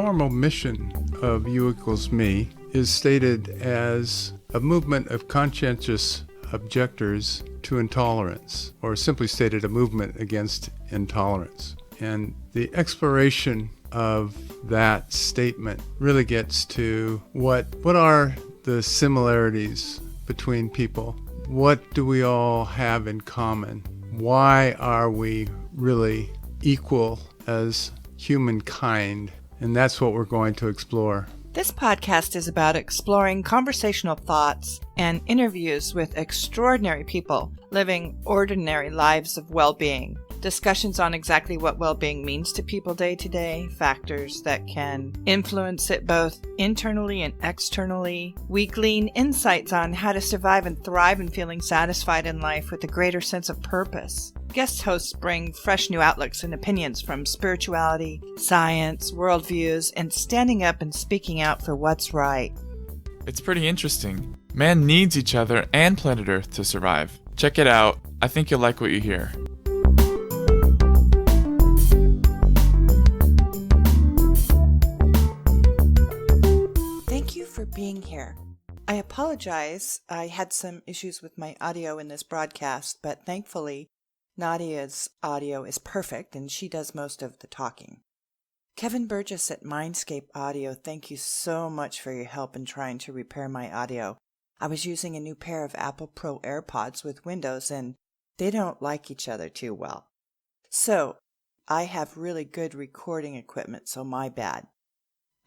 normal mission of U equals me is stated as a movement of conscientious objectors to intolerance, or simply stated, a movement against intolerance. And the exploration of that statement really gets to what are the similarities between people? What do we all have in common? Why are we really equal as humankind? And that's what we're going to explore. This podcast is about exploring conversational thoughts and interviews with extraordinary people living ordinary lives of well-being. Discussions on exactly what well-being means to people day to day, factors that can influence it both internally and externally. We glean insights on how to survive and thrive in feeling satisfied in life with a greater sense of purpose. Guest hosts bring fresh new outlooks and opinions from spirituality, science, worldviews, and standing up and speaking out for what's right. It's pretty interesting. Man needs each other and planet Earth to survive. Check it out. I think you'll like what you hear. Thank you for being here. I apologize. I had some issues with my audio in this broadcast, but thankfully, Nadia's audio is perfect, and she does most of the talking. Kevin Burgess at Mindscape Audio, thank you so much for your help in trying to repair my audio. I was using a new pair of Apple Pro AirPods with Windows, and they don't like each other too well. So, I have really good recording equipment, so my bad.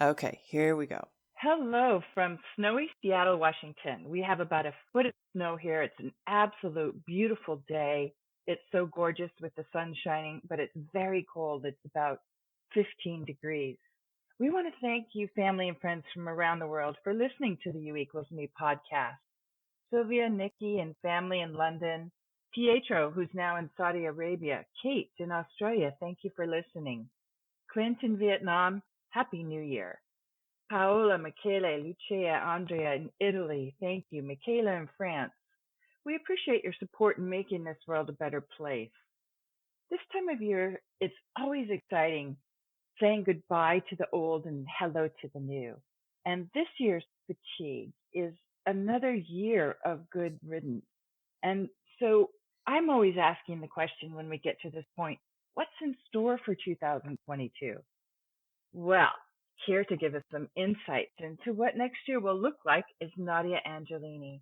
Okay, here we go. Hello from snowy Seattle, Washington. We have about a foot of snow here. It's an absolute beautiful day. It's so gorgeous with the sun shining, but it's very cold. It's about 15 degrees. We want to thank you, family and friends from around the world, for listening to the U equals me podcast. Sylvia, Nikki, and family in London. Pietro, who's now in Saudi Arabia. Kate in Australia, thank you for listening. Clint in Vietnam, Happy New Year. Paola, Michele, Lucia, Andrea in Italy, thank you. Michaela in France. We appreciate your support in making this world a better place. This time of year, it's always exciting saying goodbye to the old and hello to the new. And this year's fatigue is another year of good riddance. And so I'm always asking the question when we get to this point, what's in store for 2022? Well, here to give us some insights into what next year will look like is Nadia Angelini.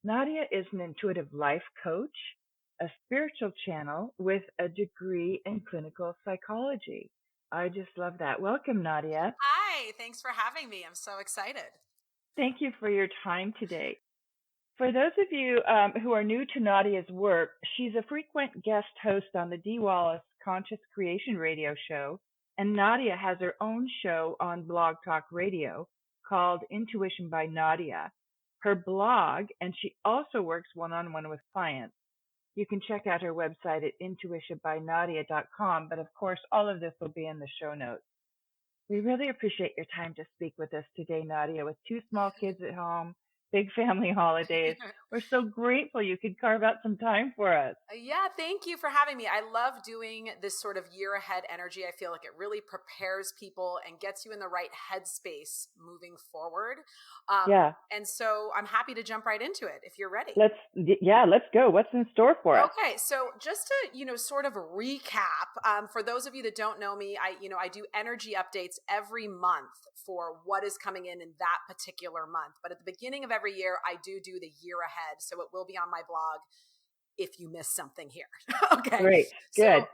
Nadia is an intuitive life coach, a spiritual channel with a degree in clinical psychology. I just love that. Welcome, Nadia. Hi, thanks for having me. I'm so excited. Thank you for your time today. For those of you who are new to Nadia's work, she's a frequent guest host on the Dee Wallace Conscious Creation radio show, and Nadia has her own show on Blog Talk Radio called Intuition by Nadia. Her blog, and she also works one-on-one with clients. You can check out her website at intuitionbynadia.com, but of course, all of this will be in the show notes. We really appreciate your time to speak with us today, Nadia, with 2 small kids at home, big family holidays. We're so grateful you could carve out some time for us. Yeah, thank you for having me. I love doing this sort of year ahead energy. I feel like it really prepares people and gets you in the right headspace moving forward. And so I'm happy to jump right into it if you're ready. Let's go. What's in store for us? Okay, so just to sort of recap, for those of you that don't know me, I do energy updates every month for what is coming in that particular month. But at the beginning of every year, I do the year ahead, so it will be on my blog if you miss something here. Okay, great, good. So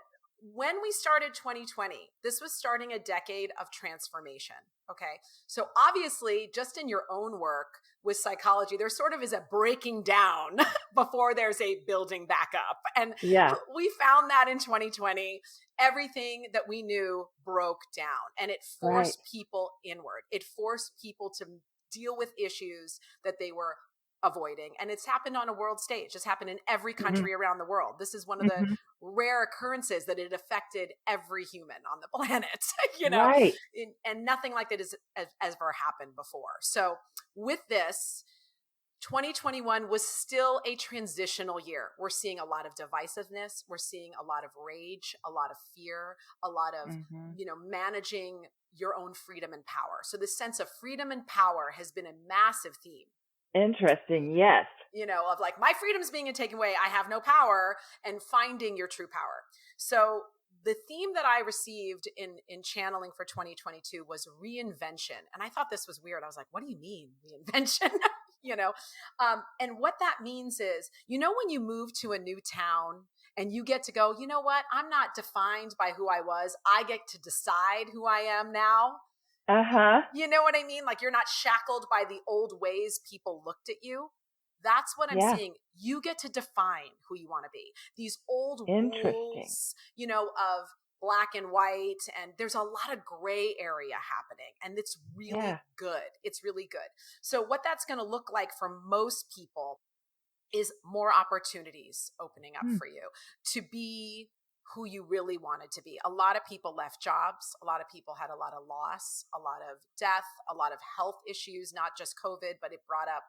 when we started 2020, this was starting a decade of transformation. Okay. So obviously, just in your own work with psychology, there sort of is a breaking down before there's a building back up. And we found that in 2020, everything that we knew broke down, and it forced people inward. It forced people to deal with issues that they were avoiding. And it's happened on a world stage. It's happened in every country around the world. This is one of the rare occurrences that it affected every human on the planet, and nothing like that has ever happened before. So with this, 2021 was still a transitional year. We're seeing a lot of divisiveness. We're seeing a lot of rage, a lot of fear, a lot of, managing your own freedom and power. So this sense of freedom and power has been a massive theme. Interesting. Yes. Of like, my freedom's being taken away, I have no power, and finding your true power. So the theme that I received in channeling for 2022 was reinvention. And I thought this was weird. I was like, what do you mean reinvention? And what that means is, when you move to a new town and you get to go, you know what? I'm not defined by who I was. I get to decide who I am now. Uh-huh. You know what I mean? Like, you're not shackled by the old ways people looked at you. That's what I'm seeing. You get to define who you want to be. These old rules, of black and white, and there's a lot of gray area happening, and it's really good. It's really good. So what that's going to look like for most people is more opportunities opening up for you to be who you really wanted to be. A lot of people left jobs. A lot of people had a lot of loss, a lot of death, a lot of health issues, not just COVID, but it brought up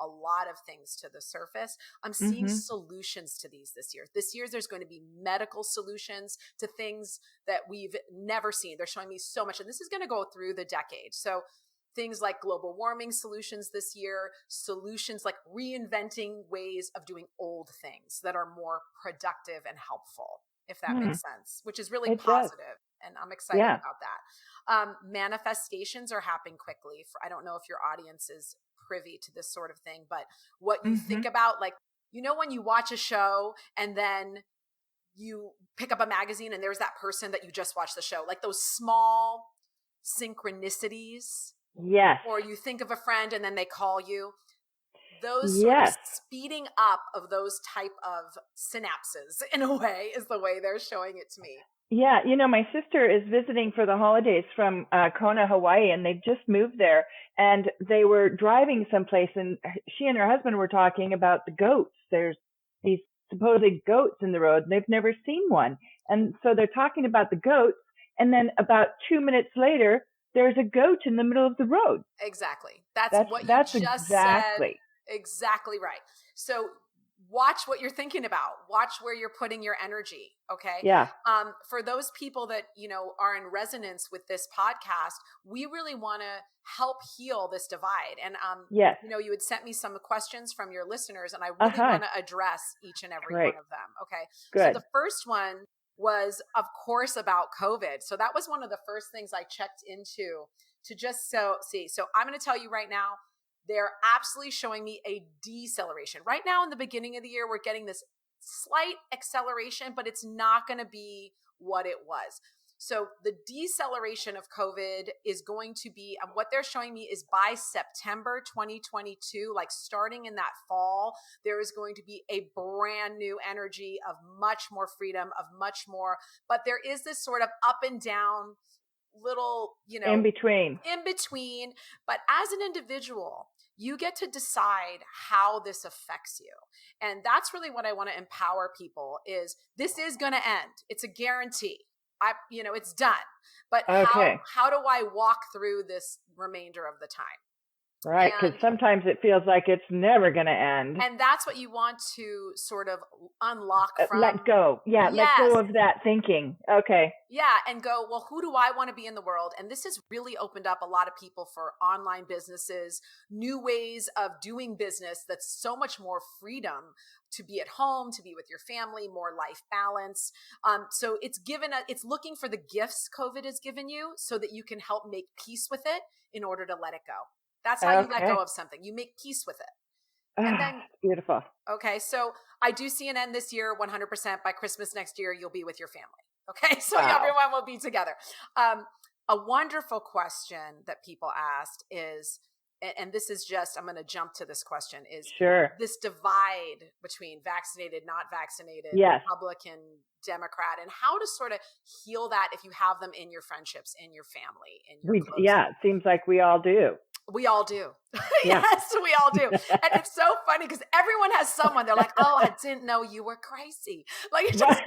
a lot of things to the surface. I'm seeing solutions to these this year. This year, there's going to be medical solutions to things that we've never seen. They're showing me so much, and this is going to go through the decade. So things like global warming solutions this year, solutions like reinventing ways of doing old things that are more productive and helpful, if that makes sense, which is really positive. And I'm excited about that. Manifestations are happening quickly. I don't know if your audience is privy to this sort of thing, but what you think about, like, when you watch a show and then you pick up a magazine and there's that person that you just watched the show, like those small synchronicities. Yes. Or you think of a friend and then they call you. Those sort of speeding up of those type of synapses, in a way, is the way they're showing it to me. Yeah. My sister is visiting for the holidays from Kona, Hawaii, and they've just moved there. And they were driving someplace, and she and her husband were talking about the goats. There's these supposed goats in the road, and they've never seen one. And so they're talking about the goats. And then about 2 minutes later, there's a goat in the middle of the road. Exactly. That's what you just said. Exactly right. So watch what you're thinking about. Watch where you're putting your energy. Okay. Yeah. For those people that, are in resonance with this podcast, we really want to help heal this divide. And, yes. You had sent me some questions from your listeners, and I really want to address each and every one of them. Okay. Good. So the first one was, of course, about COVID. So that was one of the first things I checked into to just see. So I'm going to tell you right now, they're absolutely showing me a deceleration. Right now, in the beginning of the year, we're getting this slight acceleration, but it's not going to be what it was. So the deceleration of COVID is going to be, what they're showing me is by September 2022, like starting in that fall, there is going to be a brand new energy of much more freedom, of much more, but there is this sort of up and down little, in between. But as an individual, you get to decide how this affects you. And that's really what I want to empower people is, this is going to end. It's a guarantee. It's done. But how do I walk through this remainder of the time? Right, because sometimes it feels like it's never going to end. And that's what you want to sort of unlock from. Let go. Yeah, yes. Let go of that thinking. Okay. Yeah, and go, well, who do I want to be in the world? And this has really opened up a lot of people for online businesses, new ways of doing business that's so much more freedom to be at home, to be with your family, more life balance. So it's looking for the gifts COVID has given you so that you can help make peace with it in order to let it go. That's how you let go of something. You make peace with it. And then, beautiful. Okay. So I do see an end this year, 100%. By Christmas next year, you'll be with your family. Okay. So everyone will be together. A wonderful question that people asked is, and this is just, I'm going to jump to this question, is this divide between vaccinated, not vaccinated, Republican, Democrat, and how to sort of heal that if you have them in your friendships, in your family, in your it seems like we all do. We all do. Yes, we all do. And it's so funny because everyone has someone. They're like, oh, I didn't know you were crazy. Like, it just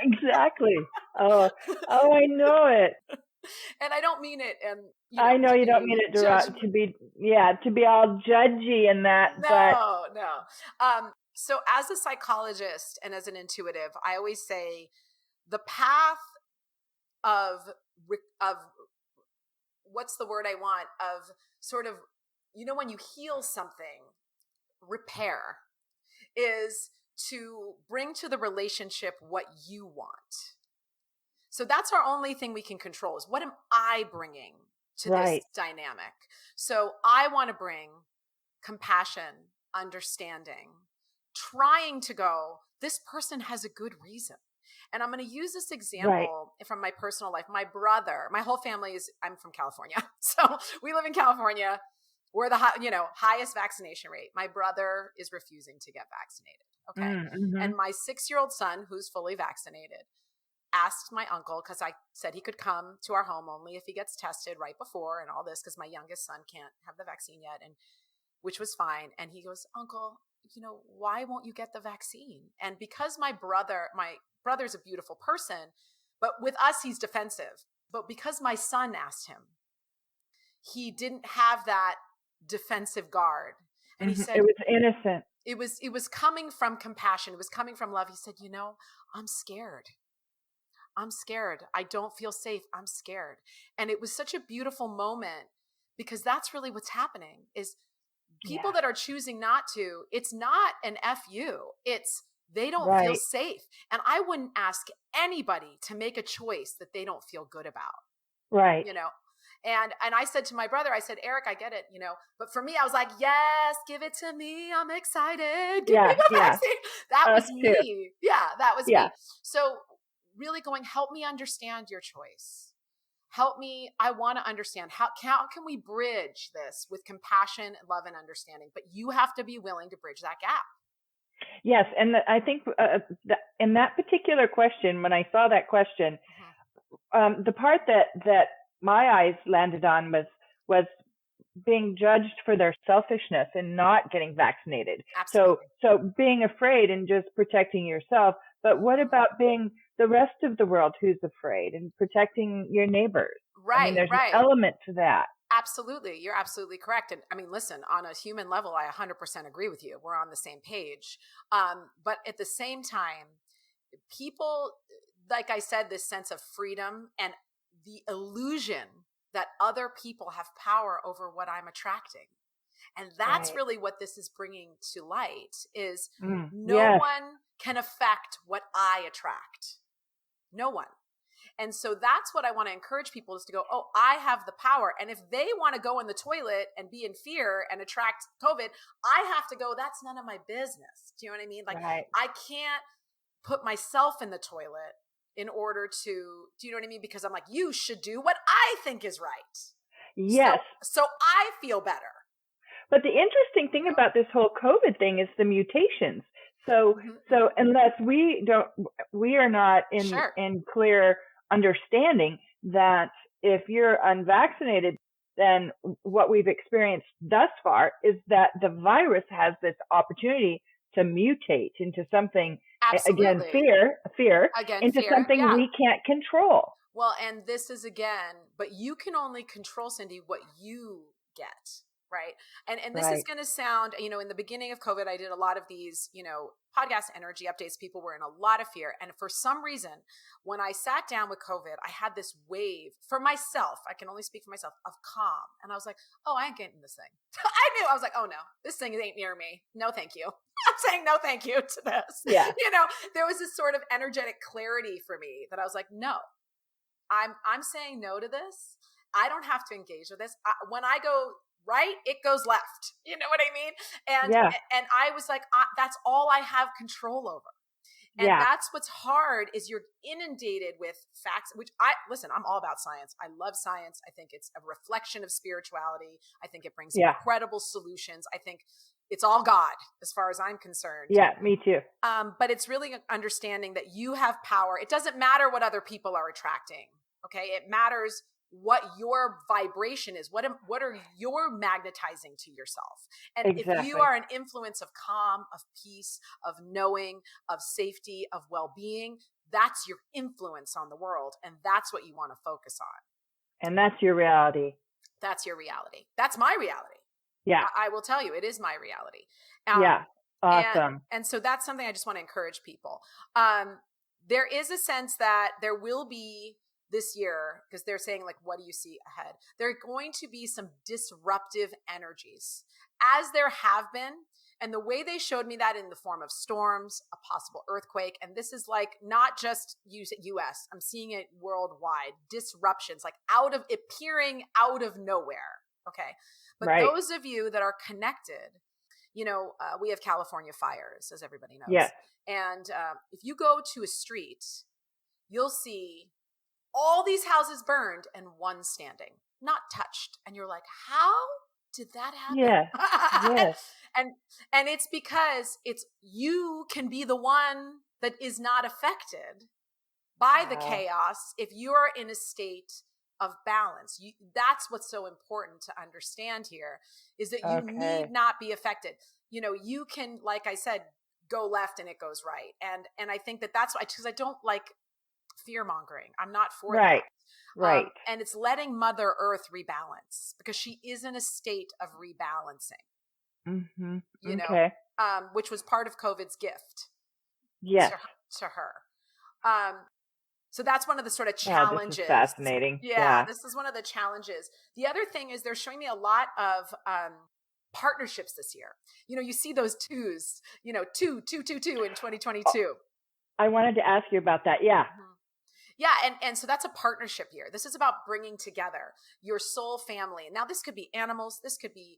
exactly. Oh, I know it. And I don't mean it. And I know you don't mean it to be all judgy and that. No. So as a psychologist and as an intuitive, I always say the path of what's the word I want, of sort of, when you heal something, repair is to bring to the relationship what you want. So that's our only thing we can control, is what am I bringing to this dynamic? So I want to bring compassion, understanding, trying to go, this person has a good reason. And I'm going to use this example from my personal life. My brother, my whole family I'm from California. So we live in California. We're the highest vaccination rate. My brother is refusing to get vaccinated. Okay. Mm-hmm. And my 6-year-old son, who's fully vaccinated, asked my uncle, because I said he could come to our home only if he gets tested right before and all this, because my youngest son can't have the vaccine yet, and which was fine. And he goes, Uncle, why won't you get the vaccine? And because my brother's a beautiful person, but with us, he's defensive. But because my son asked him, he didn't have that defensive guard. And he said, it was innocent. It was coming from compassion. It was coming from love. He said, I'm scared. I'm scared. I don't feel safe. I'm scared. And it was such a beautiful moment, because that's really what's happening, is people that are choosing not to, it's not an FU. It's they don't feel safe. And I wouldn't ask anybody to make a choice that they don't feel good about. Right. And I said to my brother, I said, Eric, I get it, but for me, I was like, yes, give it to me. I'm excited. Give me the vaccine. That was me. Yeah, that was me. So really going, help me understand your choice. Help me. I want to understand how can we bridge this with compassion, love, and understanding? But you have to be willing to bridge that gap. Yes. And I think in that particular question, when I saw that question, the part that my eyes landed on was being judged for their selfishness and not getting vaccinated. Absolutely. So being afraid and just protecting yourself. But what about being the rest of the world who's afraid and protecting your neighbors? Right. There's an element to that. Absolutely. You're absolutely correct. And I mean, listen, on a human level, I 100% agree with you. We're on the same page. But at the same time, people, like I said, this sense of freedom and the illusion that other people have power over what I'm attracting. And that's really what this is bringing to light, is no one can affect what I attract. No one. And so that's what I want to encourage people, is to go, oh, I have the power. And if they want to go in the toilet and be in fear and attract COVID, I have to go, that's none of my business. Do you know what I mean? Like I can't put myself in the toilet in order to, do you know what I mean? Because I'm like, you should do what I think is right. Yes. So I feel better. But the interesting thing about this whole COVID thing is the mutations. So unless we are not in clear understanding that if you're unvaccinated, then what we've experienced thus far is that the virus has this opportunity to mutate into something, again, fear into something we can't control. Well, and this is but you can only control, Cindy, what you get. Right. And this is going to sound, in the beginning of COVID, I did a lot of these, podcast energy updates. People were in a lot of fear. And for some reason, when I sat down with COVID, I had this wave for myself. I can only speak for myself, of calm. And I was like, oh, I ain't getting this thing. I was like, oh no, this thing ain't near me. No, thank you. I'm saying no, thank you to this. Yeah. There was this sort of energetic clarity for me that I was like, no, I'm saying no to this. I don't have to engage with this. When I go right, it goes left. You know what I mean? And I was like, that's all I have control over. And that's what's hard, is you're inundated with facts, which I'm all about science. I love science. I think it's a reflection of spirituality. I think it brings incredible solutions. I think it's all God as far as I'm concerned. Yeah, me too. But it's really understanding that you have power. It doesn't matter what other people are attracting. Okay. It matters what your vibration is. What are you magnetizing to yourself? And if you are an influence of calm, of peace, of knowing, of safety, of well-being, that's your influence on the world. And that's what you want to focus on. And that's your reality. That's your reality. That's my reality. Yeah. I will tell you, it is my reality. Awesome. And so that's something I just want to encourage people. There is a sense that there will be this year, because they're saying like, what do you see ahead? There are going to be some disruptive energies, as there have been. And the way they showed me that in the form of storms, a possible earthquake, and this is like not just US, I'm seeing it worldwide, disruptions, like appearing out of nowhere. Okay. But Right. those of you that are connected, we have California fires, as everybody knows. Yes. And if you go to a street, you'll see all these houses burned and one standing, not touched. And you're like, how did that happen? Yes. Yes. And it's because you can be the one that is not affected by the chaos if you're in a state of balance. That's what's so important to understand here, is that you need not be affected. You can, like I said, go left and it goes right. And I think that's why, because I don't like fear mongering. I'm not for that. Right. And it's letting Mother Earth rebalance, because she is in a state of rebalancing. Mm-hmm. Which was part of COVID's gift. Yes. To her. So that's one of the sort of challenges. This is fascinating. Yeah, this is one of the challenges. The other thing is they're showing me a lot of partnerships this year. You see those twos, 2, 2, 2, 2 in 2022. I wanted to ask you about that. Yeah. Mm-hmm. Yeah. And so that's a partnership year. This is about bringing together your soul family. Now, this could be animals. This could be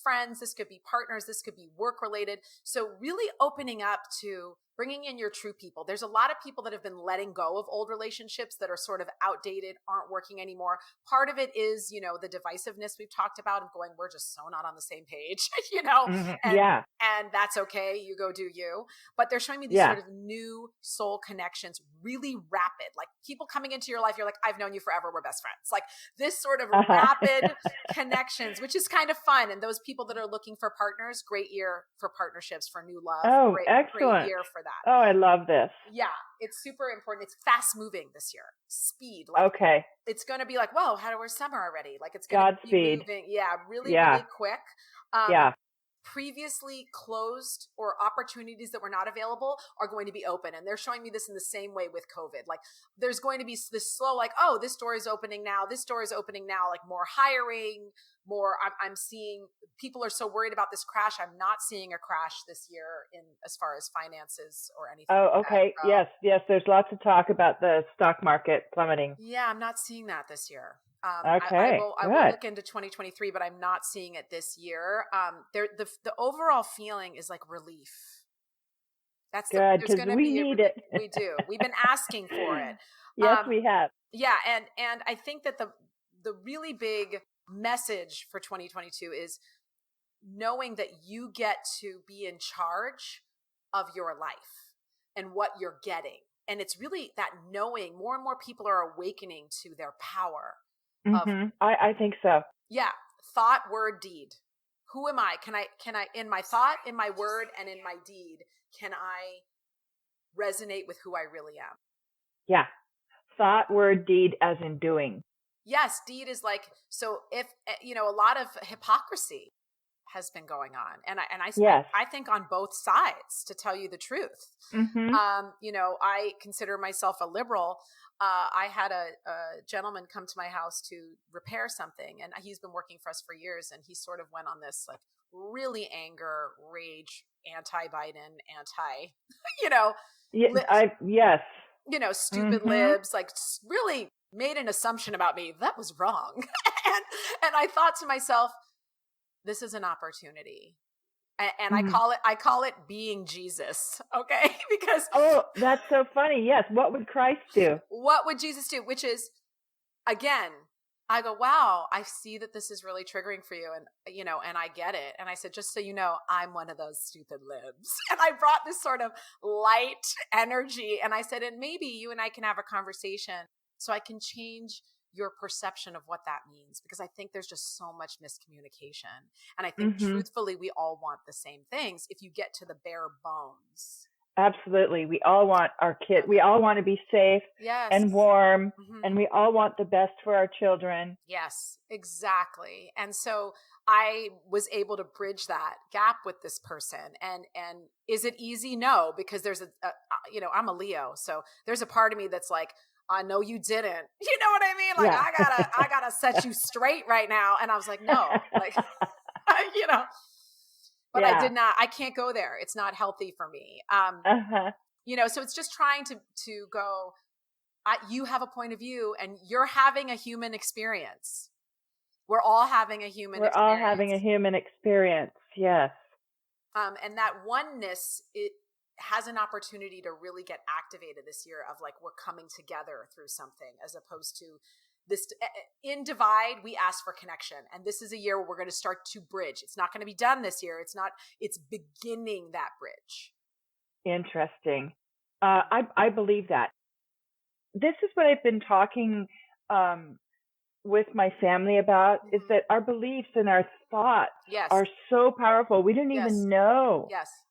friends. This could be partners. This could be work related. So really opening up to bringing in your true people. There's a lot of people that have been letting go of old relationships that are sort of outdated, aren't working anymore. Part of it is, the divisiveness we've talked about, of going, we're just so not on the same page, Mm-hmm. And that's okay. You go do you. But they're showing me these sort of new soul connections, really rapid, like people coming into your life. You're like, I've known you forever. We're best friends. Like this sort of rapid connections, which is kind of fun. And those people that are looking for partners, great year for partnerships, for new love. Oh, Great excellent. year for that. Oh, I love this. Yeah, it's super important. It's fast moving this year. Speed. It's going to be like, whoa, we're summer already. Like it's going to be moving. Yeah, really quick. Previously closed or opportunities that were not available are going to be open. And they're showing me this in the same way with COVID. Like there's going to be this slow, like, oh, this door is opening now. This door is opening now, like more hiring, more. I'm seeing people are so worried about this crash. I'm not seeing a crash this year as far as finances or anything. Oh, okay. Yes. There's lots of talk about the stock market plummeting. Yeah, I'm not seeing that this year. Okay. I will look into 2023, but I'm not seeing it this year. The overall feeling is like relief. That's good, because we need it. We do. We've been asking for it. Yes, we have. Yeah, and I think that the really big message for 2022 is knowing that you get to be in charge of your life and what you're getting. And it's really that knowing. More and more people are awakening to their power. Mm-hmm. I think so. Yeah. Thought, word, deed. Who am I? Can I, in my thought, in my word, and in my deed, can I resonate with who I really am? Yeah. Thought, word, deed, as in doing. Yes. Deed is like, so if, a lot of hypocrisy has been going on. And I think on both sides, to tell you the truth. Mm-hmm. I consider myself a liberal. I had a gentleman come to my house to repair something, and he's been working for us for years. And he sort of went on this like really anger, rage, anti-Biden, stupid libs, like really made an assumption about me that was wrong. and I thought to myself, this is an opportunity. And I call it being Jesus. Okay. Because that's so funny. Yes. What would Christ do? What would Jesus do? Which is, again, I go, wow, I see that this is really triggering for you. And, and I get it. And I said, just so you know, I'm one of those stupid libs. And I brought this sort of light energy. And I said, and maybe you and I can have a conversation so I can change your perception of what that means, because I think there's just so much miscommunication. And I think truthfully, we all want the same things if you get to the bare bones. Absolutely. We all want our kids. We all want to be safe and warm, and we all want the best for our children. Yes, exactly. And so I was able to bridge that gap with this person. And is it easy? No, because there's I'm a Leo. So there's a part of me that's like, I know you didn't. You know what I mean? Like, Yeah. I gotta set you straight right now. And I was like, no, like, you know, but Yeah. I can't go there. It's not healthy for me. Uh-huh. You know, so it's just trying to go, you have a point of view and you're having a human experience. We're all having a human We're experience. all having a human experience. Yes. And that oneness, it has an opportunity to really get activated this year of like, we're coming together through something, as opposed to this. In Divide, we ask for connection. And this is a year where we're going to start to bridge. It's not going to be done this year. It's beginning that bridge. Interesting. I believe that. This is what I've been talking with my family about, is that our beliefs and our thoughts Yes. are so powerful. We didn't even know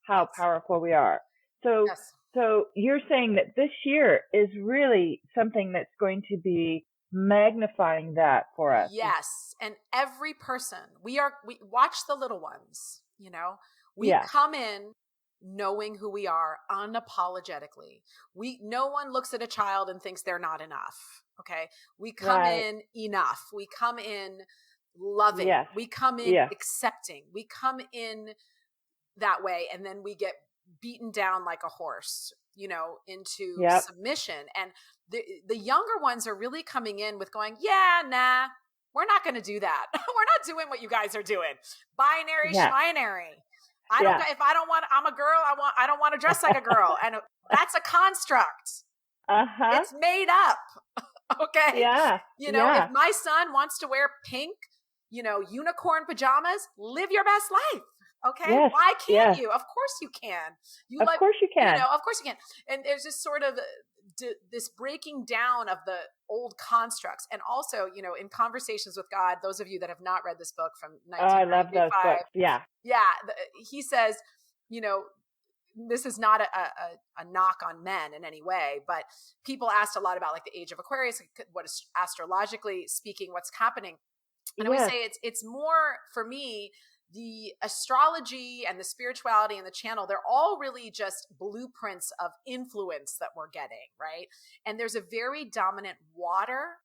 how powerful we are. So, so you're saying that this year is really something that's going to be magnifying that for us. Yes. And every person, we watch the little ones, you know, we come in knowing who we are unapologetically. No one looks at a child and thinks they're not enough. Okay. We come in enough. We come in loving. We come in accepting. We come in that way. And then we get beaten down like a horse, you know, into submission. And the younger ones are really coming in with going, yeah, nah, we're not going to do that. We're not doing what you guys are doing. Binary, schminary. If I don't want, I'm a girl. I don't want to dress like a girl. And that's a construct. It's made up. Okay. Yeah. You know, if my son wants to wear pink, you know, unicorn pajamas, live your best life. Okay. Yes. Why can't you? Of course you can. Of course you can. You know, of course you can. And there's this sort of this breaking down of the old constructs. And also, you know, in Conversations with God, those of you that have not read this book from 1995. I love those books. Yeah. Yeah. He says, you know, this is not a knock on men in any way, but people asked a lot about like the age of Aquarius, what is astrologically speaking, what's happening. And I always say it's more, for me, the astrology and the spirituality and the channel, they're all really just blueprints of influence that we're getting, right? And there's a very dominant water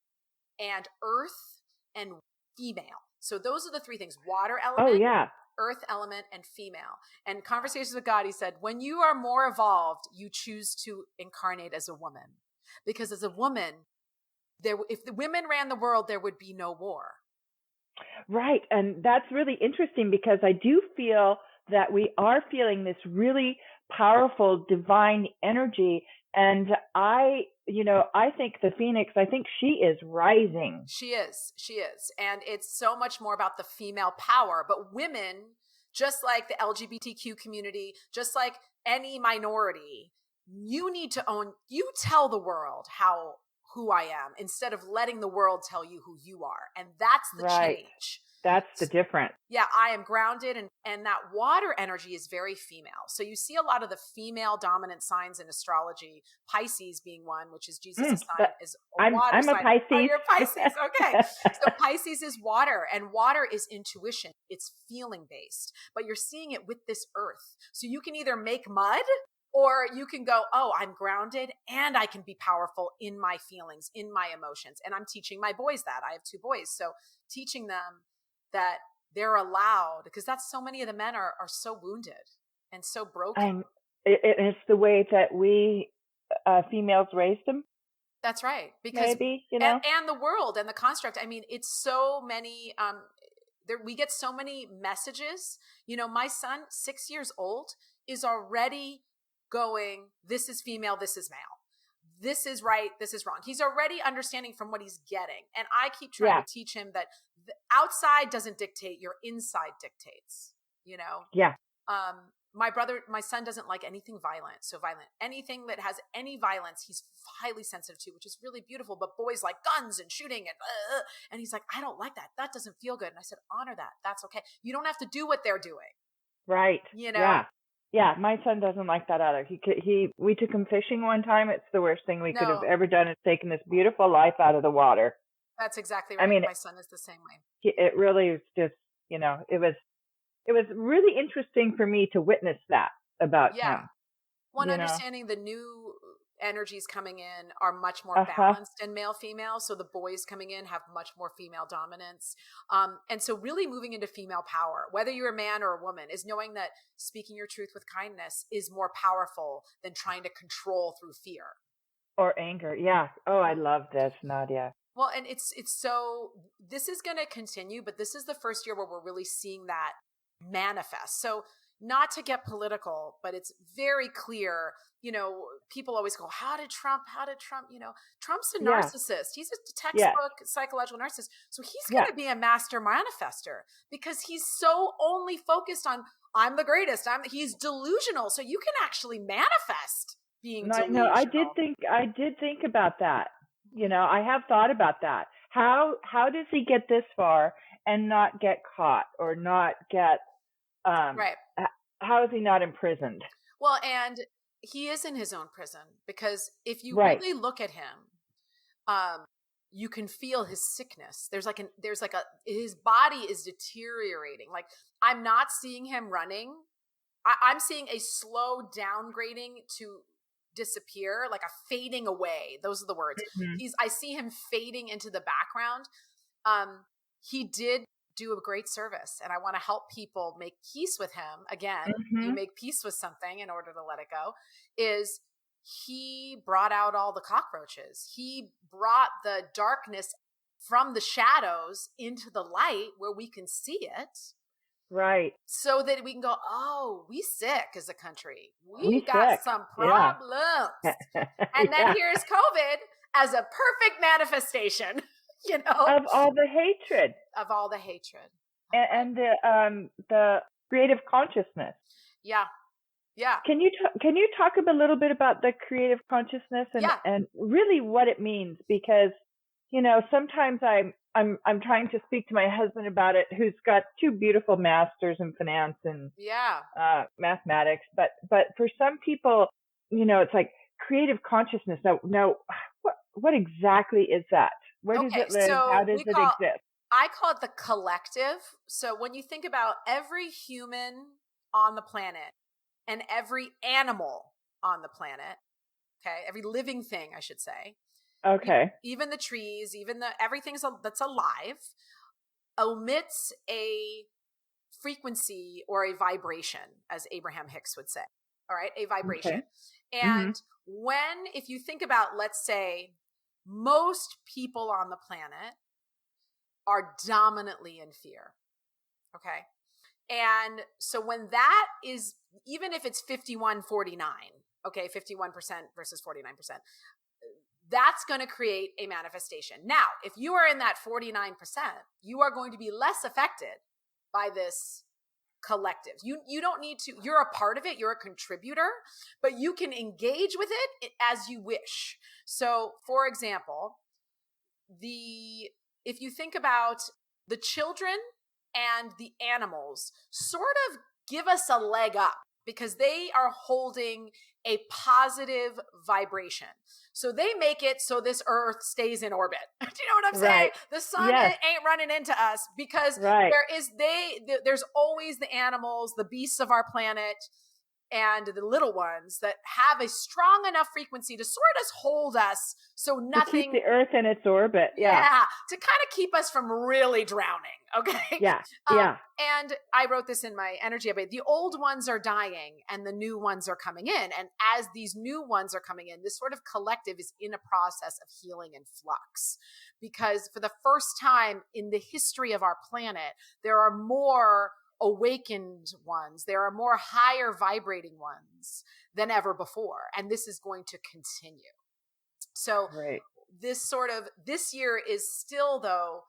and earth and female. So those are the three things: water element, earth element, and female. And Conversations with God, he said, when you are more evolved, you choose to incarnate as a woman. Because as a woman, if the women ran the world, there would be no war. Right. And that's really interesting, because I do feel that we are feeling this really powerful divine energy. And I think the Phoenix, I think she is rising. She is. And it's so much more about the female power. But women, just like the LGBTQ community, just like any minority, you need to you tell the world who I am, instead of letting the world tell you who you are. And that's the change. That's the difference. Yeah, I am grounded, and that water energy is very female. So you see a lot of the female dominant signs in astrology, Pisces being one, which is Jesus' sign, is a water I'm sign. a Pisces. Oh, you're Pisces. Okay. So Pisces is water, and water is intuition. It's feeling based, but you're seeing it with this earth. So you can either make mud, or you can go, oh, I'm grounded and I can be powerful in my feelings, in my emotions. And I'm teaching my boys that. I have 2 boys. So teaching them that they're allowed, because that's so many of the men are so wounded and so broken. It's the way that we females raised them. That's right. Because maybe, you know, and the world and the construct. I mean, it's so many, we get so many messages. You know, my son, 6 years old, is already going, this is female, this is male. This is right, this is wrong. He's already understanding from what he's getting. And I keep trying to teach him that the outside doesn't dictate, your inside dictates, you know? Yeah. My son doesn't like anything violent. So anything that has any violence, he's highly sensitive to, which is really beautiful. But boys like guns and shooting and he's like, I don't like that. That doesn't feel good. And I said, honor that. That's okay. You don't have to do what they're doing. Right. You know? Yeah. Yeah, my son doesn't like that either. We took him fishing one time. It's the worst thing we could have ever done. It's taken this beautiful life out of the water. That's exactly right. I mean, my son is the same way. It really was just, you know, it was really interesting for me to witness that about him. One understanding the new energies coming in are much more Uh-huh. balanced in male female. So the boys coming in have much more female dominance. And so really moving into female power, whether you're a man or a woman, is knowing that speaking your truth with kindness is more powerful than trying to control through fear. Or anger. Yeah. Oh, I love this, Nadia. Well, and it's so this is going to continue, but this is the first year where we're really seeing that manifest. So not to get political, but it's very clear, people always go, how did Trump, Trump's a Yeah. narcissist. He's a textbook psychological narcissist. So he's going to be a master manifester because he's so only focused on, I'm the greatest. He's delusional. So you can actually manifest being delusional. No, I did think about that. I have thought about that. How does he get this far and not get caught or not get, right. How is he not imprisoned? Well, and he is in his own prison because if you really look at him, you can feel his sickness. His body is deteriorating. Like, I'm not seeing him running. I'm seeing a slow downgrading to disappear, like a fading away. Those are the words. Mm-hmm. I see him fading into the background. He did do a great service, and I want to help people make peace with him. Again, you make peace with something in order to let it go. Is he brought out all the cockroaches. He brought the darkness from the shadows into the light where we can see it. Right. So that we can go, oh, we sick as a country. We got sick. Some problems. Yeah. And then here's COVID as a perfect manifestation, of all the hatred. Of all the hatred. And the creative consciousness. Yeah. Yeah. Can you talk a little bit about the creative consciousness and really what it means? Because, sometimes I'm trying to speak to my husband about it, who's got 2 beautiful masters in finance and mathematics. But for some people, it's like creative consciousness. Now, what exactly is that? Where does it live? So how does it exist? I call it the collective. So when you think about every human on the planet and every animal on the planet, okay, every living thing, I should say. Okay. Even the trees, everything that's alive emits a frequency or a vibration, as Abraham Hicks would say. All right, a vibration. Okay. And if you think about, let's say, most people on the planet are dominantly in fear. Okay. And so when that is, even if it's 51-49, okay, 51% versus 49%, that's going to create a manifestation. Now, if you are in that 49%, you are going to be less affected by this collective. You don't need to, you're a part of it, you're a contributor, but you can engage with it as you wish. So, for example, if you think about the children and the animals sort of give us a leg up because they are holding a positive vibration. So they make it so this earth stays in orbit. Do you know what I'm saying? The sun ain't running into us because there's always the animals, the beasts of our planet, and the little ones that have a strong enough frequency to sort of hold us so nothing... To keep the earth in its orbit, to kind of keep us from really drowning, okay? Yeah, And I wrote this in my energy update. The old ones are dying and the new ones are coming in. And as these new ones are coming in, this sort of collective is in a process of healing and flux. Because for the first time in the history of our planet, there are more awakened ones. There are more higher vibrating ones than ever before. And this is going to continue. So this year is still, though,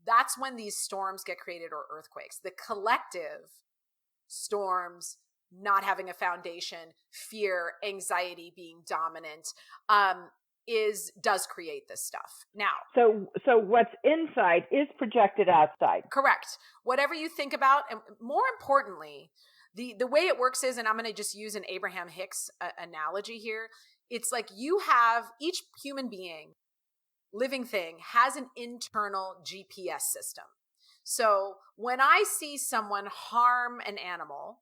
that's when these storms get created, or earthquakes. The collective storms, not having a foundation, fear, anxiety, being dominant, does create this stuff. Now, so what's inside is projected outside. Correct. Whatever you think about, and more importantly, the way it works is, and I'm going to just use an Abraham Hicks analogy here. It's like you have, each human being, living thing, has an internal GPS system. So when I see someone harm an animal,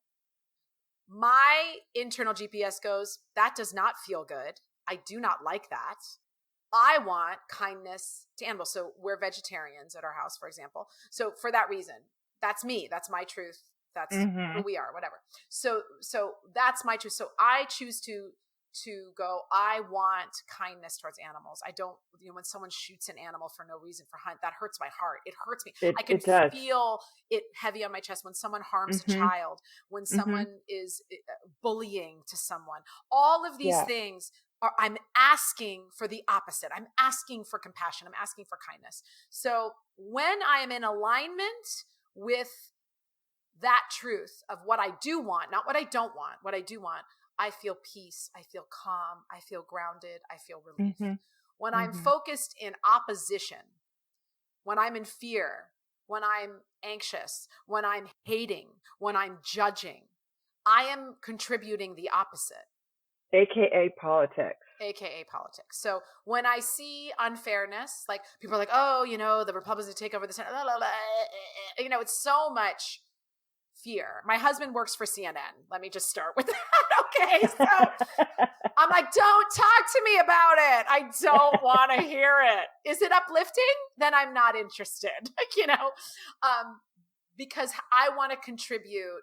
my internal GPS goes, that does not feel good. I do not like that. I want kindness to animals. So we're vegetarians at our house, for example. So for that reason, that's me. That's my truth. That's who we are, whatever. So that's my truth. So I choose to go, I want kindness towards animals. I don't, when someone shoots an animal for no reason for hunt, that hurts my heart. It hurts me. I can feel it heavy on my chest when someone harms a child, when someone is bullying to someone. All of these things are, I'm asking for the opposite. I'm asking for compassion. I'm asking for kindness. So when I am in alignment with that truth of what I do want, not what I don't want, what I do want, I feel peace. I feel calm. I feel grounded. I feel relief. When I'm focused in opposition, when I'm in fear, when I'm anxious, when I'm hating, when I'm judging, I am contributing the opposite. AKA politics. AKA politics. So when I see unfairness, like people are like, oh, the Republicans take over the Senate, it's so much fear. My husband works for CNN. Let me just start with that. Okay. So I'm like, don't talk to me about it. I don't want to hear it. Is it uplifting? Then I'm not interested, because I want to contribute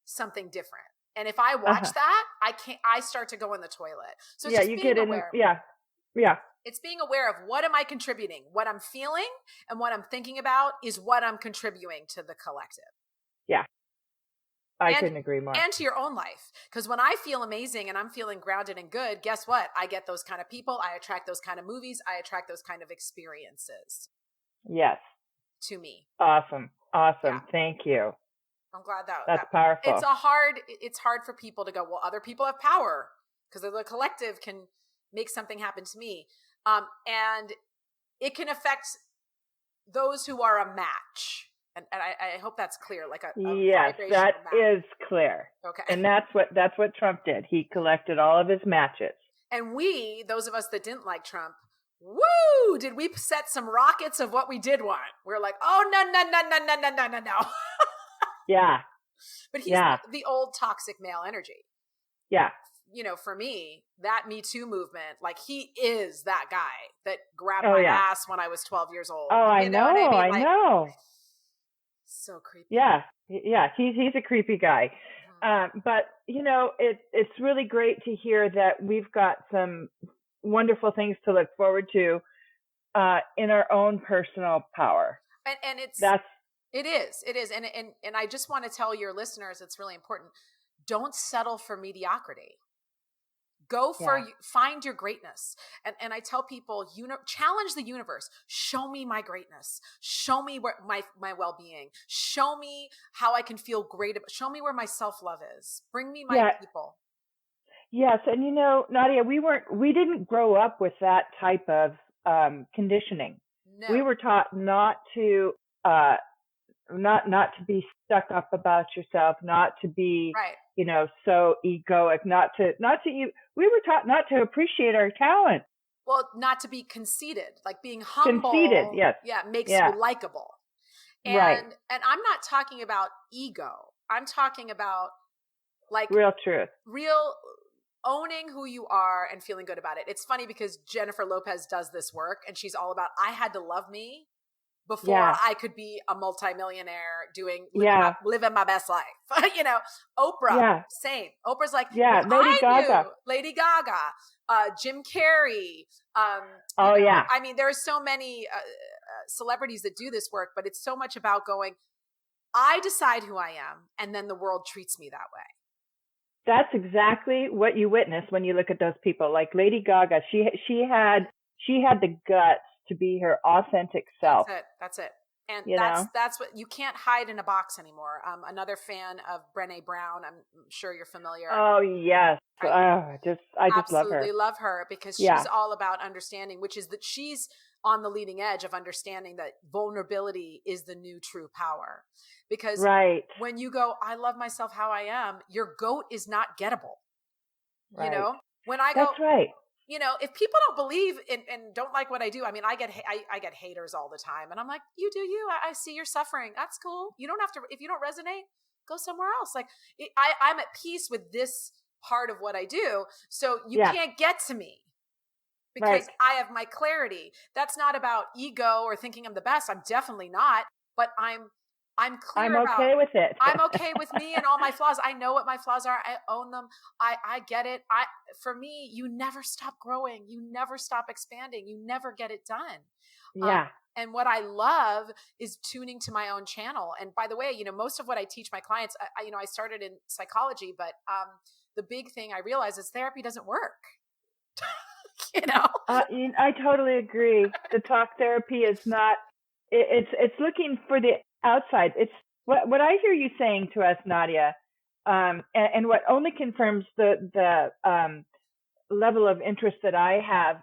something different. And if I watch that, I start to go in the toilet. So it's just being aware. Yeah. It's being aware of what am I contributing? What I'm feeling and what I'm thinking about is what I'm contributing to the collective. Yeah. I couldn't agree more. And to your own life. Because when I feel amazing and I'm feeling grounded and good, guess what? I get those kind of people. I attract those kind of movies. I attract those kind of experiences. Yes. To me. Awesome. Yeah. Thank you. I'm glad that's powerful. It's hard for people to go, well, other people have power because the collective can make something happen to me. And it can affect those who are a match. And I hope that's clear. Like a yes, that match. Is clear. Okay. And that's what Trump did. He collected all of his matches. And those of us that didn't like Trump, woo, did we set some rockets of what we did want? We're like, oh, no. Yeah. But he's the old toxic male energy. Yeah. For me, that Me Too movement, like he is that guy that grabbed my ass when I was 12 years old. Oh, I know. I know. So creepy. Yeah. Yeah. He's a creepy guy. But it's really great to hear that we've got some wonderful things to look forward to in our own personal power. And it is. And I just want to tell your listeners, it's really important. Don't settle for mediocrity. Go find your greatness. And I tell people, challenge the universe. Show me my greatness. Show me where my well-being. Show me how I can feel great. Show me where my self-love is. Bring me my people. Yes. And Nadia, we didn't grow up with that type of conditioning. No. We were taught not to not to be stuck up about yourself, not to be, so egoic, we were taught not to appreciate our talent. Well, not to be conceited, like being humble. Conceited, yes. Yeah, makes you likable. And I'm not talking about ego. I'm talking about like real truth. Real owning who you are and feeling good about it. It's funny because Jennifer Lopez does this work and she's all about, I had to love me before I could be a multimillionaire living my best life. Oprah, same. Oprah's like, Lady Gaga, Jim Carrey. I mean, there's so many celebrities that do this work, but it's so much about going, I decide who I am, and then the world treats me that way. That's exactly what you witness when you look at those people. Like Lady Gaga, she had the guts to be her authentic self. That's it. And that's what you can't hide in a box anymore. Another fan of Brené Brown. I'm sure you're familiar. Oh yes. I just love her. Absolutely love her because she's all about understanding, which is that she's on the leading edge of understanding that vulnerability is the new true power. Because when you go, I love myself how I am, your goat is not gettable. Right. When I go, that's right. If people don't believe and don't like what I do, I mean, I get haters all the time, and I'm like, you do you. I see you're suffering. That's cool. You don't have to. If you don't resonate, go somewhere else. Like I'm at peace with this part of what I do. So you Yeah. can't get to me because Right. I have my clarity. That's not about ego or thinking I'm the best. I'm definitely not, but I'm clear I'm about, okay with it. I'm okay with me and all my flaws. I know what my flaws are. I own them. I get it. For me, you never stop growing. You never stop expanding. You never get it done. Yeah. And what I love is tuning to my own channel. And by the way, most of what I teach my clients, I started in psychology, but the big thing I realize is therapy doesn't work. I totally agree. The talk therapy is not. It's looking for the outside. It's what I hear you saying to us, Nadia, and what only confirms the level of interest that I have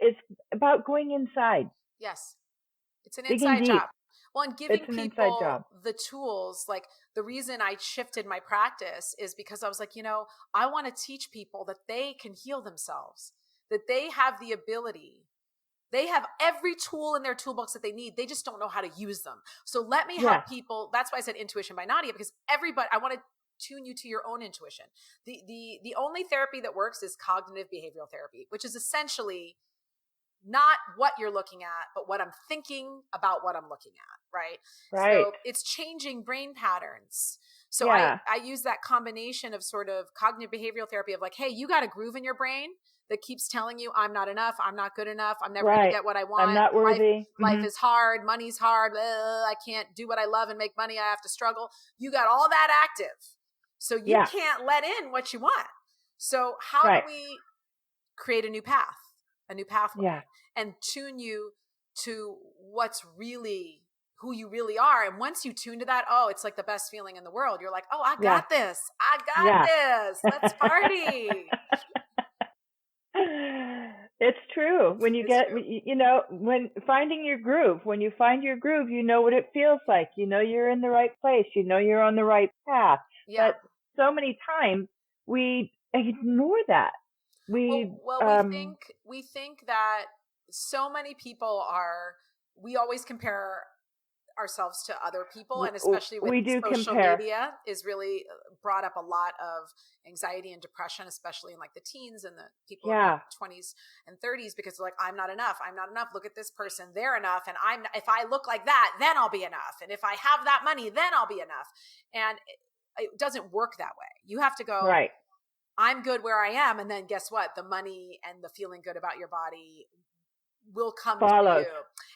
is about going inside. Yes. It's an Digging inside deep. job. Well, and giving It's an inside people job. the tools, like the reason I shifted my practice is because I was like, I want to teach people that they can heal themselves, that they have the ability. They have every tool in their toolbox that they need. They just don't know how to use them. So let me help people. That's why I said intuition by Nadia, because I want to tune you to your own intuition. The only therapy that works is cognitive behavioral therapy, which is essentially not what you're looking at, but what I'm thinking about what I'm looking at. Right. Right. So it's changing brain patterns. So Yeah. I use that combination of sort of cognitive behavioral therapy of like, hey, you got a groove in your brain that keeps telling you I'm not enough. I'm not good enough. I'm never going to get what I want. I'm not worthy. Life is hard. Money's hard. I can't do what I love and make money. I have to struggle. You got all that active. So you can't let in what you want. So how do we create a new path, a new pathway, and tune you to what's really who you really are? And once you tune to that, it's like the best feeling in the world. You're like, I got this. I got this. Let's party. It's true. When you when finding your groove, when you find your groove, you know what it feels like. You're in the right place. You're on the right path. Yeah. But so many times we ignore that. We think that so many people we always compare ourselves to other people, and especially with social media is really brought up a lot of anxiety and depression, especially in like the teens and the people in their 20s and 30s, because they're like, I'm not enough. Look at this person, they're enough. And if I look like that, then I'll be enough. And if I have that money, then I'll be enough. And it doesn't work that way. You have to go, I'm good where I am. And then guess what? The money and the feeling good about your body will come to you.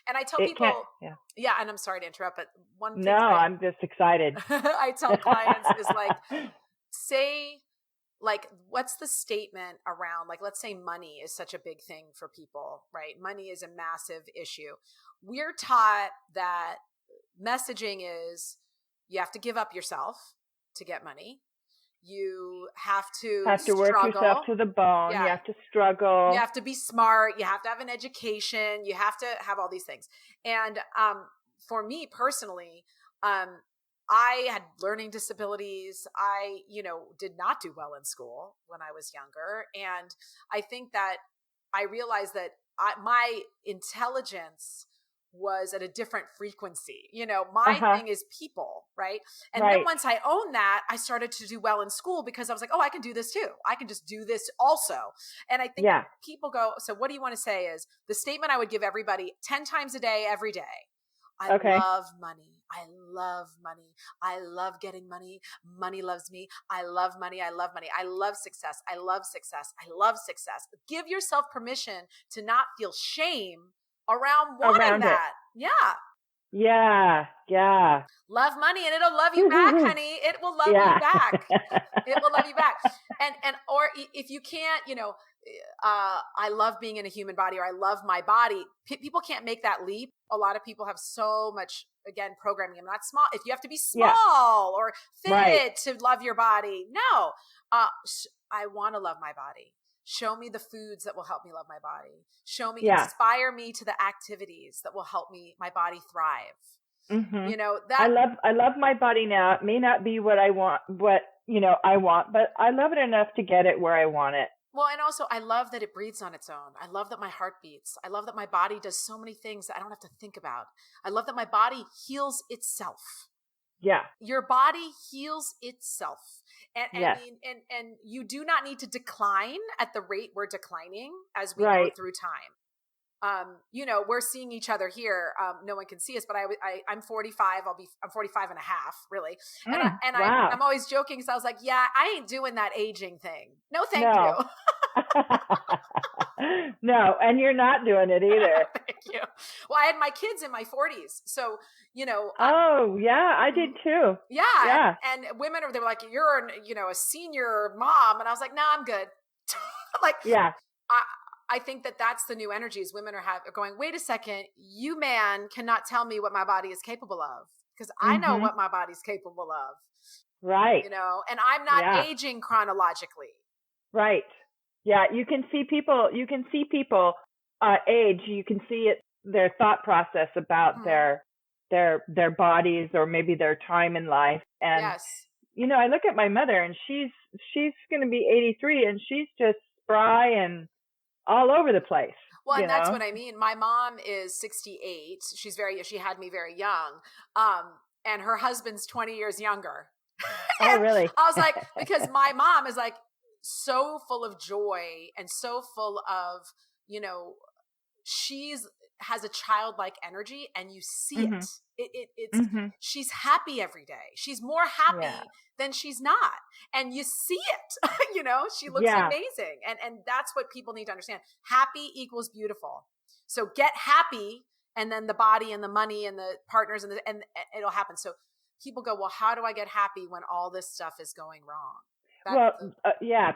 And I tell people, and I'm sorry to interrupt, but one thing. No, I'm just excited. I tell clients is like, say, like, what's the statement around, like, let's say money is such a big thing for people, right? Money is a massive issue. We're taught that messaging is you have to give up yourself to get money. You have to work yourself to the bone. Yeah. You have to struggle. You have to be smart. You have to have an education. You have to have all these things. And for me personally, I had learning disabilities. I, did not do well in school when I was younger. And I think that I realized that my intelligence was at a different frequency. My thing is people, right? And then once I owned that, I started to do well in school because I was like, I can do this too. I can just do this also. And I think people go, so what do you want to say is the statement I would give everybody 10 times a day, every day. I love money. I love money. I love getting money. Money loves me. I love money. I love money. I love success. I love success. I love success. Give yourself permission to not feel shame around wanting that. Yeah. Love money and it'll love you back, honey. It will love you back. It will love you back. And or if you can't, I love being in a human body, or I love my body. People can't make that leap. A lot of people have so much, again, programming. I'm not small. If you have to be small or fit to love your body. No, I want to love my body. Show me the foods that will help me love my body. Show me, inspire me to the activities that will help my body thrive. Mm-hmm. I love my body now. It may not be what I want, but I love it enough to get it where I want it. Well, and also I love that it breathes on its own. I love that my heart beats. I love that my body does so many things that I don't have to think about. I love that my body heals itself. Yeah. Your body heals itself. And Yes. I mean, and you do not need to decline at the rate we're declining as we go Right. through time. We're seeing each other here. No one can see us, but I'm 45. I'm 45 and a half, really. Wow. I'm always joking. So I was like, yeah, I ain't doing that aging thing. No, thank No. you. No, and you're not doing it either. Thank you. Well, I had my kids in my 40s. So, Oh, yeah, I did too. yeah. Yeah. And women they were like, you're, a senior mom. And I was like, no, I'm good. Like, Yeah. I think that that's the new energies women are going, wait a second, you man cannot tell me what my body is capable of because I know what my body's capable of. Right. And I'm not aging chronologically. Right. Yeah. You can see people age. You can see it, their thought process about their bodies or maybe their time in life. And, yes. I look at my mother and she's going to be 83 and she's just spry and all over the place. Well, and that's what I mean. My mom is 68. She had me very young. And her husband's 20 years younger. Oh, really? I was like, because my mom is like so full of joy and so full of, has a childlike energy and you see it. It's she's happy every day. She's more happy than she's not. And you see it, she looks amazing. And that's what people need to understand. Happy equals beautiful. So get happy and then the body and the money and the partners and it'll happen. So people go, well, how do I get happy when all this stuff is going wrong?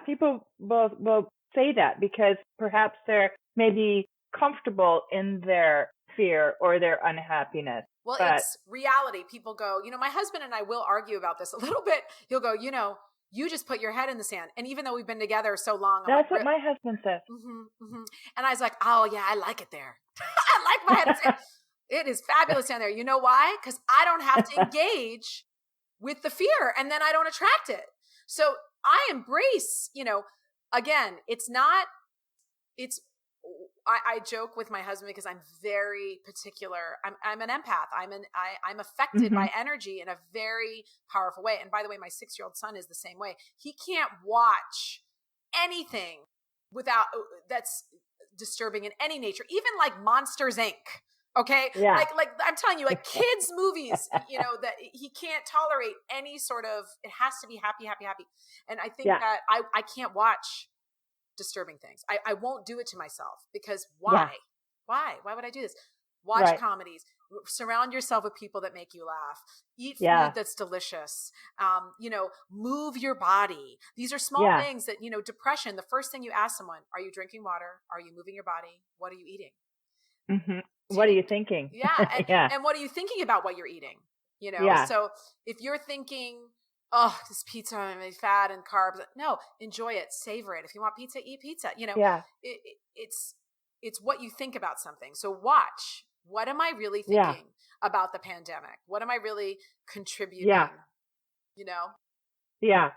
People will say that because perhaps they're maybe comfortable in their fear or their unhappiness. Well, it's reality. People go, my husband and I will argue about this a little bit. He'll go, you just put your head in the sand. And even though we've been together so long. That's what my husband says. And I was like, oh yeah, I like it there. I like my head in the sand. It is fabulous down there. You know why? Because I don't have to engage with the fear and then I don't attract it. So I embrace, again, I joke with my husband because I'm very particular. I'm an empath. I'm affected by energy in a very powerful way. And by the way, my 6-year-old son is the same way. He can't watch anything that's disturbing in any nature, even like Monsters Inc. Okay. Yeah. Like I'm telling you, like kids movies, that he can't tolerate any sort of, it has to be happy, happy, happy. And I think that I can't watch disturbing things. I won't do it to myself because why? Why would I do this? Watch comedies, surround yourself with people that make you laugh, eat food that's delicious, move your body. These are small things that, depression, the first thing you ask someone, are you drinking water? Are you moving your body? What are you eating? What are you thinking? And what are you thinking about what you're eating? So if you're thinking, oh, this pizza and fat and carbs, no, enjoy it, savor it. If you want pizza, eat pizza. It's what you think about something. So watch, what am I really thinking about the pandemic? What am I really contributing? Yeah.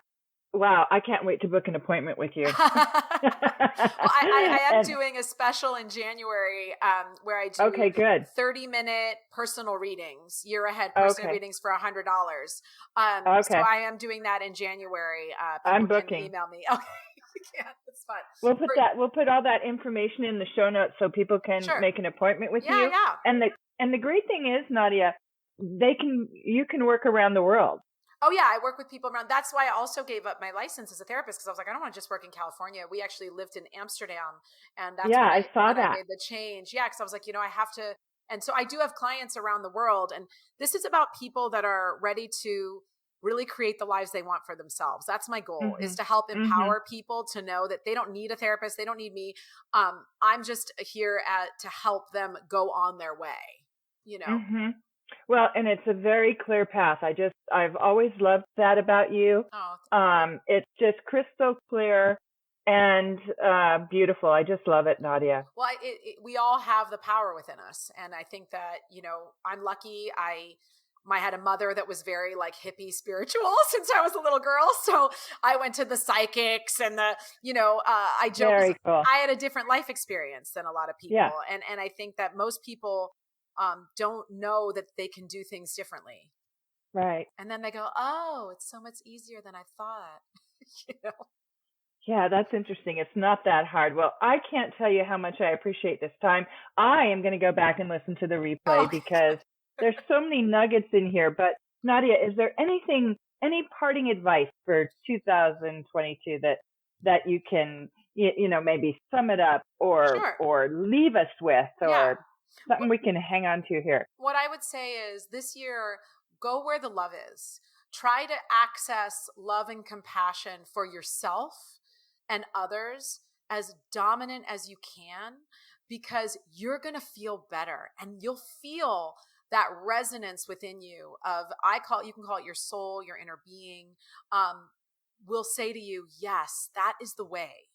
Wow, I can't wait to book an appointment with you. Well, I am doing a special in January where I do 30-minute personal readings, year ahead personal readings for $100. So I am doing that in January. I'm booking. Can email me. Okay, it's fun. We'll put all that information in the show notes so people can make an appointment with you. Yeah. And the great thing is, Nadia, you can work around the world. Oh yeah, I work with people around. That's why I also gave up my license as a therapist because I was like, I don't want to just work in California. We actually lived in Amsterdam, and that's I saw that. I made the change. Yeah, because I was like, I have to. And so I do have clients around the world, and this is about people that are ready to really create the lives they want for themselves. That's my goal: is to help empower people to know that they don't need a therapist, they don't need me. I'm just here to help them go on their way. Well, and it's a very clear path. I've always loved that about you. Oh, it's just crystal clear and beautiful. I just love it, Nadia. Well, we all have the power within us. And I think that, I'm lucky. I had a mother that was very like hippie spiritual since I was a little girl. So I went to the psychics and I joke, very cool. I had a different life experience than a lot of people. And I think that most people don't know that they can do things differently. Right. And then they go, oh, it's so much easier than I thought. You know? Yeah, that's interesting. It's not that hard. Well, I can't tell you how much I appreciate this time. I am going to go back and listen to the replay Oh, because there's so many nuggets in here. But Nadia, is there any parting advice for 2022 that you can, maybe sum it up sure. or leave us with, Yeah. or something we can hang on to here? What I would say is this year, go where the love is. Try to access love and compassion for yourself and others as dominant as you can, because you're going to feel better and you'll feel that resonance within you of, you can call it your soul, your inner being, will say to you, yes, that is the way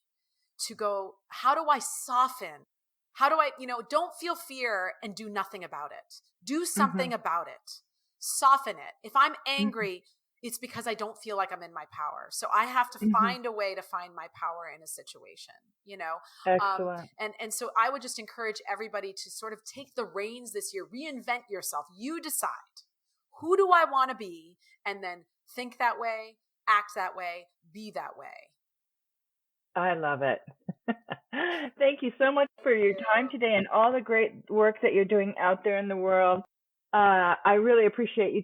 to go. How do I soften? How do I, don't feel fear and do nothing about it. Do something about it. Soften it. If I'm angry, it's because I don't feel like I'm in my power. So I have to find a way to find my power in a situation, Excellent. And so I would just encourage everybody to sort of take the reins this year, reinvent yourself. You decide, who do I want to be? And then think that way, act that way, be that way. I love it. Thank you so much for your time today and all the great work that you're doing out there in the world. I really appreciate you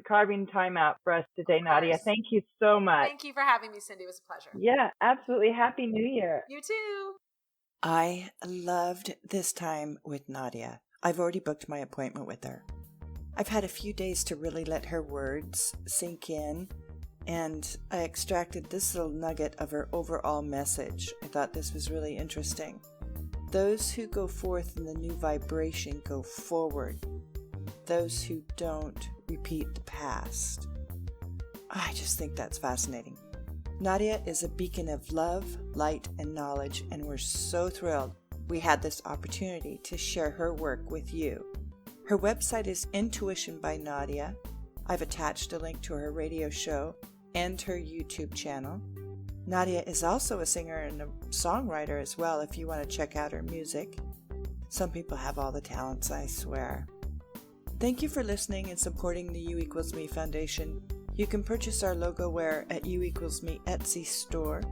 carving time out for us today, Nadia. Thank you so much. Thank you for having me, Cindy. It was a pleasure. Yeah, absolutely. Happy New Year. You too. I loved this time with Nadia. I've already booked my appointment with her. I've had a few days to really let her words sink in, and I extracted this little nugget of her overall message. I thought this was really interesting. Those who go forth in the new vibration go forward. Those who don't repeat the past. I just think that's fascinating. Nadia is a beacon of love, light, and knowledge, and we're so thrilled we had this opportunity to share her work with you. Her website is Intuition by Nadia. I've attached a link to her radio show and her YouTube channel. Nadia is also a singer and a songwriter as well if you want to check out her music. Some people have all the talents, I swear. Thank you for listening and supporting the U Equals Me Foundation. You can purchase our logo wear at U Equals Me Etsy store,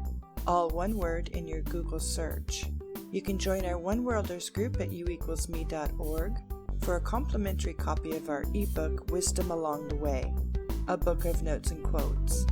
all one word in your Google search. You can join our One Worlders group at uequalsme.org for a complimentary copy of our ebook, Wisdom Along the Way, a book of notes and quotes.